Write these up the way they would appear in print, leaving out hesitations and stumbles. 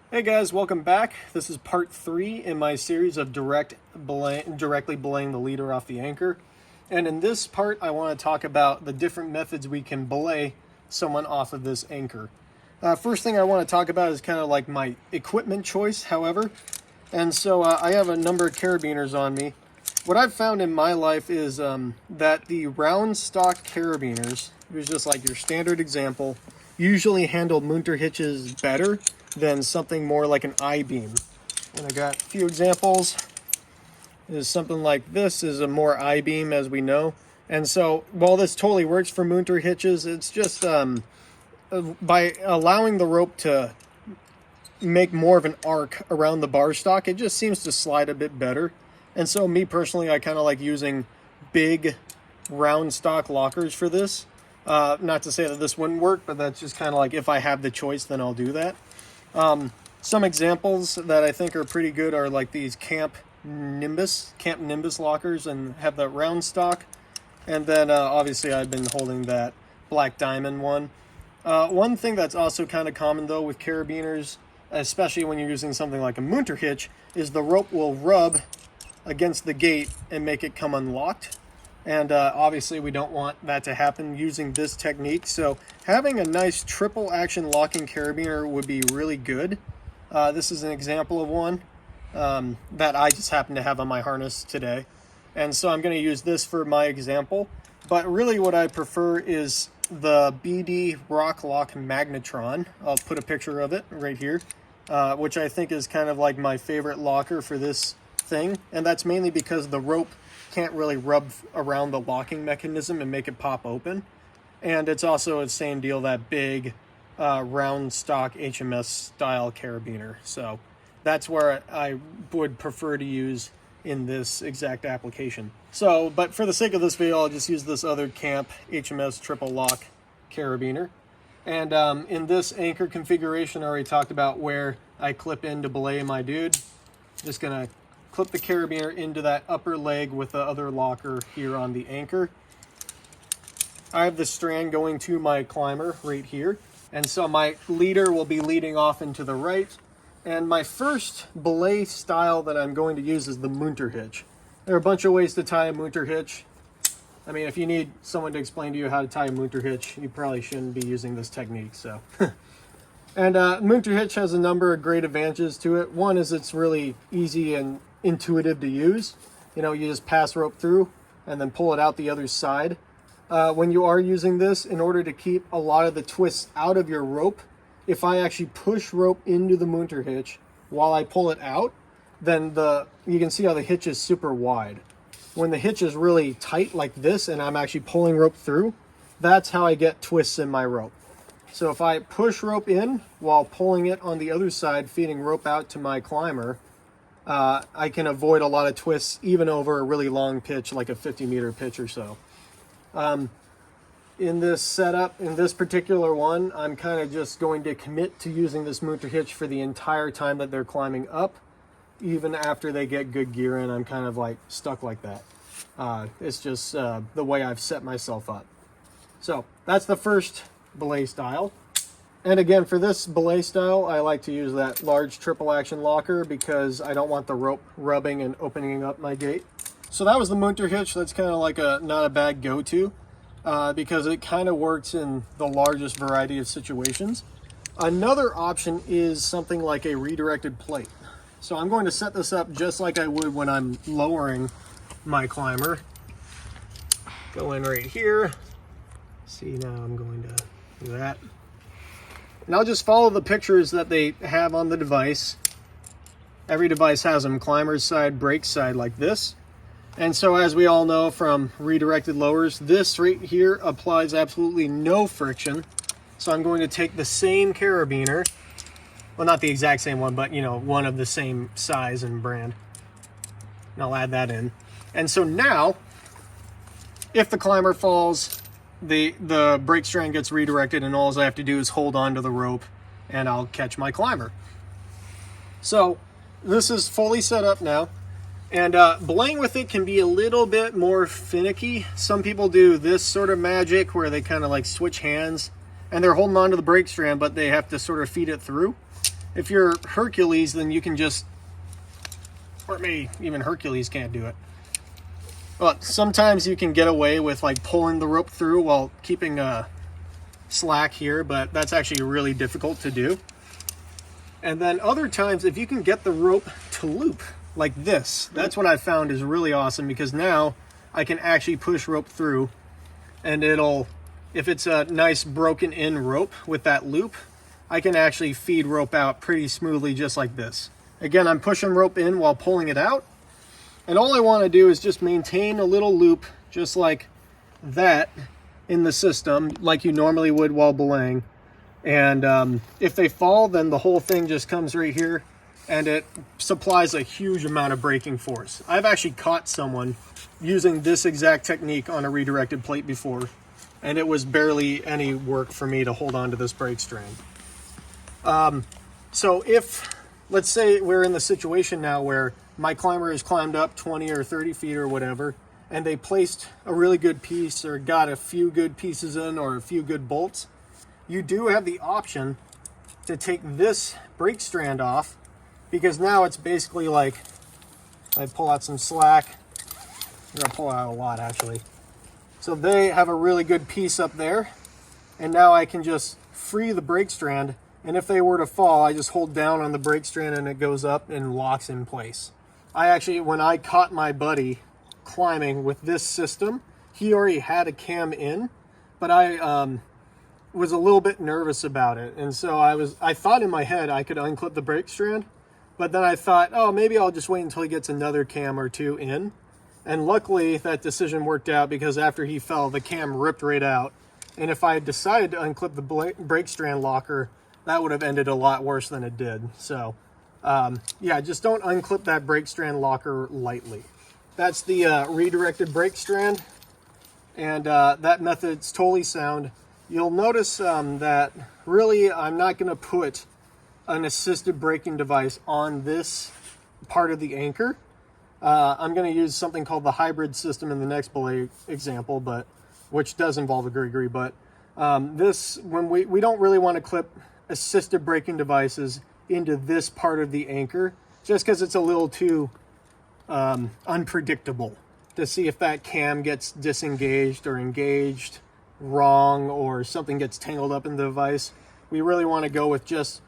Hey guys, welcome back. This is part 3 in my series of directly belaying the leader off the anchor. And in this part, I want to talk about the different methods we can belay someone off of this anchor. First thing I want to talk about is kind of like my equipment choice, however. And so I have a number of carabiners on me. What I've found in my life is that the round stock carabiners, which is just like your standard example, usually handle Munter hitches better than something more like an I-beam. And I got a few examples. Is something like this is a more I-beam, as we know. And so while this totally works for Munter hitches, it's just by allowing the rope to make more of an arc around the bar stock, it just seems to slide a bit better. And so me personally, I kind of like using big round stock lockers for this. Not to say that this wouldn't work, but that's just kind of like if I have the choice, then I'll do that. Some examples that I think are pretty good are like these Camp Nimbus lockers, and have that round stock. And then obviously I've been holding that Black Diamond one. One thing that's also kind of common though with carabiners, especially when you're using something like a Munter hitch, is the rope will rub against the gate and make it come unlocked. And obviously we don't want that to happen using this technique. So having a nice triple action locking carabiner would be really good. This is an example of one that I just happen to have on my harness today. And so I'm going to use this for my example. But really what I prefer is the BD Rock Lock Magnetron. I'll put a picture of it right here, which I think is kind of like my favorite locker for this thing. And that's mainly because the rope can't really rub around the locking mechanism and make it pop open. And it's also the same deal, that big round stock HMS style carabiner. So that's where I would prefer to use in this exact application. So, but for the sake of this video, I'll just use this other Camp HMS triple lock carabiner. And in this anchor configuration, I already talked about where I clip in to belay my dude. Just gonna clip the carabiner into that upper leg with the other locker here on the anchor. I have the strand going to my climber right here. And so my leader will be leading off into the right. And my first belay style that I'm going to use is the Munter hitch. There are a bunch of ways to tie a Munter hitch. I mean, if you need someone to explain to you how to tie a Munter hitch, you probably shouldn't be using this technique, so. And Munter hitch has a number of great advantages to it. One is it's really easy and intuitive to use. You know, you just pass rope through and then pull it out the other side. When you are using this, in order to keep a lot of the twists out of your rope, if I actually push rope into the Munter hitch while I pull it out, then you can see how the hitch is super wide. When the hitch is really tight like this and I'm actually pulling rope through, that's how I get twists in my rope. So if I push rope in while pulling it on the other side, feeding rope out to my climber, I can avoid a lot of twists even over a really long pitch, like a 50-meter pitch or so. In this setup, in this particular one, I'm kind of just going to commit to using this Munter hitch for the entire time that they're climbing up. Even after they get good gear in, I'm kind of like stuck like that. It's just the way I've set myself up. So that's the first belay style. And again, for this belay style, I like to use that large triple action locker because I don't want the rope rubbing and opening up my gate. So that was the Munter hitch. That's kind of like not a bad go-to because it kind of works in the largest variety of situations. Another option is something like a redirected plate. So I'm going to set this up just like I would when I'm lowering my climber. Go in right here. See, now I'm going to do that. And I'll just follow the pictures that they have on the device. Every device has them, climber's side, brake side, like this. And so as we all know from redirected lowers, this right here applies absolutely no friction. So I'm going to take the same carabiner, well, not the exact same one, but you know, one of the same size and brand. And I'll add that in. And so now, if the climber falls, the brake strand gets redirected and all I have to do is hold on to the rope and I'll catch my climber. So this is fully set up now. And belaying with it can be a little bit more finicky. Some people do this sort of magic where they kind of like switch hands and they're holding on to the brake strand, but they have to sort of feed it through. If you're Hercules, then you can just, or maybe even Hercules can't do it. But sometimes you can get away with like pulling the rope through while keeping slack here, but that's actually really difficult to do. And then other times, if you can get the rope to loop like this, that's what I found is really awesome, because now I can actually push rope through, and it'll, if it's a nice broken in rope with that loop, I can actually feed rope out pretty smoothly just like this. Again, I'm pushing rope in while pulling it out, and all I want to do is just maintain a little loop just like that in the system, like you normally would while belaying. And if they fall, then the whole thing just comes right here, and it supplies a huge amount of braking force. I've actually caught someone using this exact technique on a redirected plate before, and it was barely any work for me to hold on to this brake strand. So if, let's say we're in the situation now where my climber has climbed up 20 or 30 feet or whatever, and they placed a really good piece or got a few good pieces in or a few good bolts, you do have the option to take this brake strand off, because now it's basically like, I pull out some slack. I'm gonna pull out a lot actually. So they have a really good piece up there, and now I can just free the brake strand, and if they were to fall, I just hold down on the brake strand and it goes up and locks in place. I actually, when I caught my buddy climbing with this system, he already had a cam in, but I was a little bit nervous about it, and so I thought in my head I could unclip the brake strand, but then I thought, oh, maybe I'll just wait until he gets another cam or two in. And luckily that decision worked out, because after he fell, the cam ripped right out. And if I had decided to unclip the brake strand locker, that would have ended a lot worse than it did. So yeah, just don't unclip that brake strand locker lightly. That's the redirected brake strand, and that method's totally sound. You'll notice that really I'm not going to put an assisted braking device on this part of the anchor. I'm going to use something called the hybrid system in the next belay example, but which does involve a gree-gree. But this, when we don't really want to clip assisted braking devices into this part of the anchor, just because it's a little too unpredictable to see if that cam gets disengaged or engaged wrong, or something gets tangled up in the device. We really want to go with just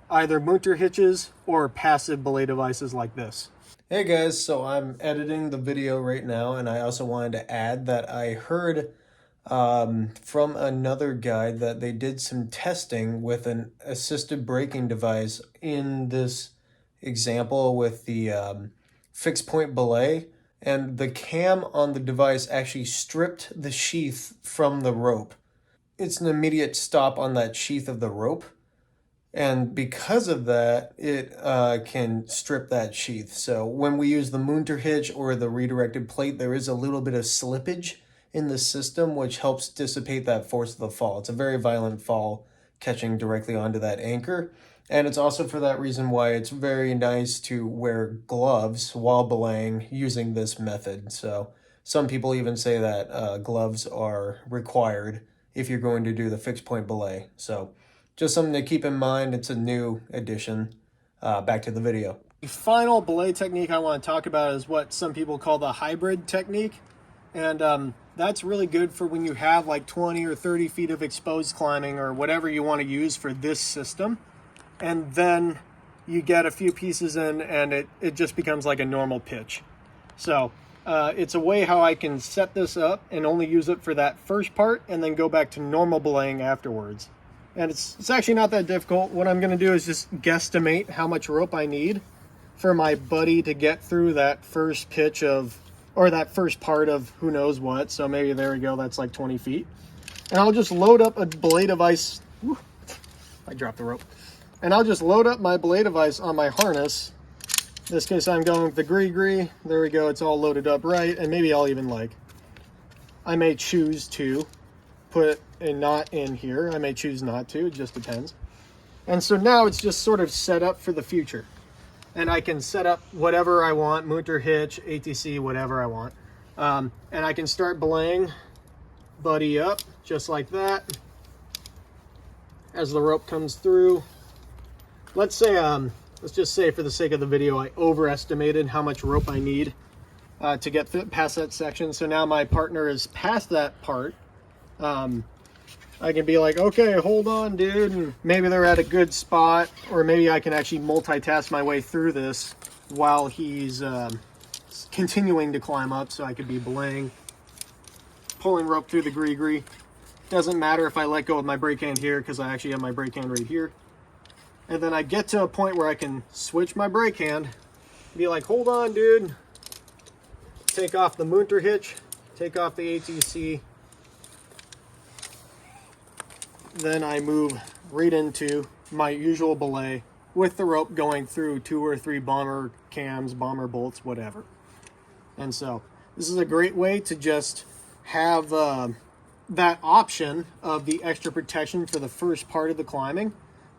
either Munter hitches or passive belay devices like this. Hey guys, so I'm editing the video right now, and I also wanted to add that I heard from another guide that they did some testing with an assisted braking device in this example with the fixed point belay, and the cam on the device actually stripped the sheath from the rope. It's an immediate stop on that sheath of the rope, and because of that, it can strip that sheath. So when we use the Munter hitch or the redirected plate, there is a little bit of slippage in the system, which helps dissipate that force of the fall. It's a very violent fall catching directly onto that anchor. And it's also for that reason why it's very nice to wear gloves while belaying using this method. So some people even say that gloves are required if you're going to do the fixed point belay. So just something to keep in mind. It's a new addition. Back to the video. The final belay technique I want to talk about is what some people call the hybrid technique. And that's really good for when you have like 20 or 30 feet of exposed climbing or whatever you want to use for this system. And then you get a few pieces in and it just becomes like a normal pitch. So it's a way how I can set this up and only use it for that first part and then go back to normal belaying afterwards. And it's actually not that difficult. What I'm going to do is just guesstimate how much rope I need for my buddy to get through that first pitch of, or that first part of who knows what. So maybe there we go, that's like 20 feet. And I'll just load up a belay device. Whew, I dropped the rope. And I'll just load up my belay device on my harness. In this case, I'm going with the gree-gree. There we go, it's all loaded up right. And maybe I'll even I may choose to put a knot in here. I may choose not to, it just depends. And so now it's just sort of set up for the future. And I can set up whatever I want, Munter hitch, ATC, whatever I want. And I can start belaying buddy up just like that. As the rope comes through, let's say, let's just say for the sake of the video, I overestimated how much rope I need to get past that section. So now my partner is past that part. I can be like, okay, hold on, dude. And maybe they're at a good spot, or maybe I can actually multitask my way through this while he's continuing to climb up. So I could be belaying, pulling rope through the gree-gree. Doesn't matter if I let go of my brake hand here, because I actually have my brake hand right here. And then I get to a point where I can switch my brake hand, be like, hold on, dude. Take off the Munter hitch, take off the ATC. Then I move right into my usual belay with the rope going through 2 or 3 bomber cams, bomber bolts, whatever. And so this is a great way to just have that option of the extra protection for the first part of the climbing,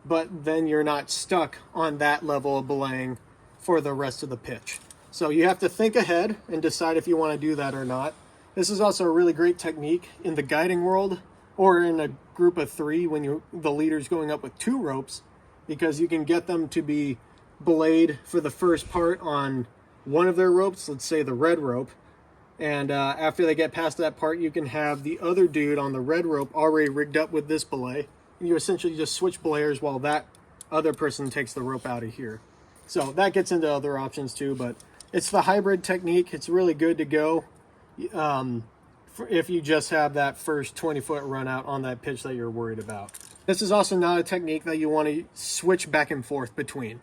but then you're not stuck on that level of belaying for the rest of the pitch. So you have to think ahead and decide if you want to do that or not. This is also a really great technique in the guiding world, or in a group of 3 when the leader's going up with 2 ropes, because you can get them to be belayed for the first part on one of their ropes, let's say the red rope, and after they get past that part, you can have the other dude on the red rope already rigged up with this belay, and you essentially just switch belayers while that other person takes the rope out of here. So that gets into other options too, but it's the hybrid technique. It's really good to go if you just have that first 20-foot run out on that pitch that you're worried about. This is also not a technique that you want to switch back and forth between.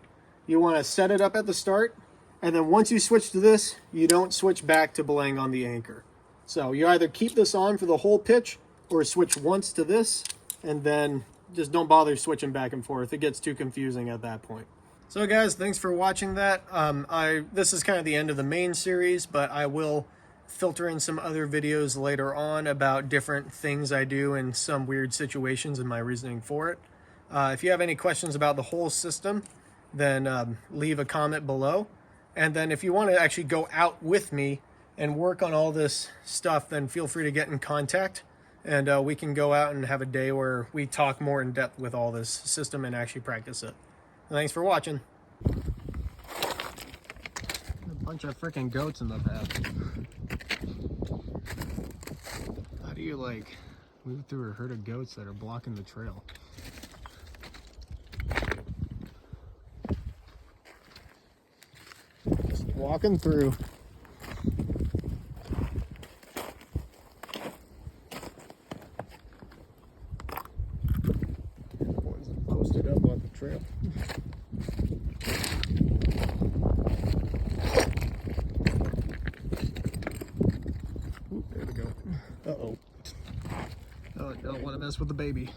You want to set it up at the start, and then once you switch to this, you don't switch back to belaying on the anchor. So you either keep this on for the whole pitch, or switch once to this, and then just don't bother switching back and forth. It gets too confusing at that point. So guys, thanks for watching that. This is kind of the end of the main series, but I will filter in some other videos later on about different things I do in some weird situations and my reasoning for it. If you have any questions about the whole system, then leave a comment below. And then if you want to actually go out with me and work on all this stuff, then feel free to get in contact, and we can go out and have a day where we talk more in depth with all this system and actually practice it. Thanks for watching. A bunch of freaking goats in the path. How do you like move through a herd of goats that are blocking the trail? Just walking through. Ones that posted up on the trail. Ooh, there we go. Uh-oh. Oh, I don't want to mess with the baby.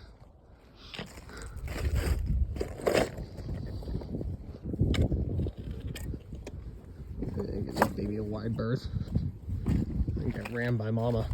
Give this baby a wide berth. I think I ran by mama.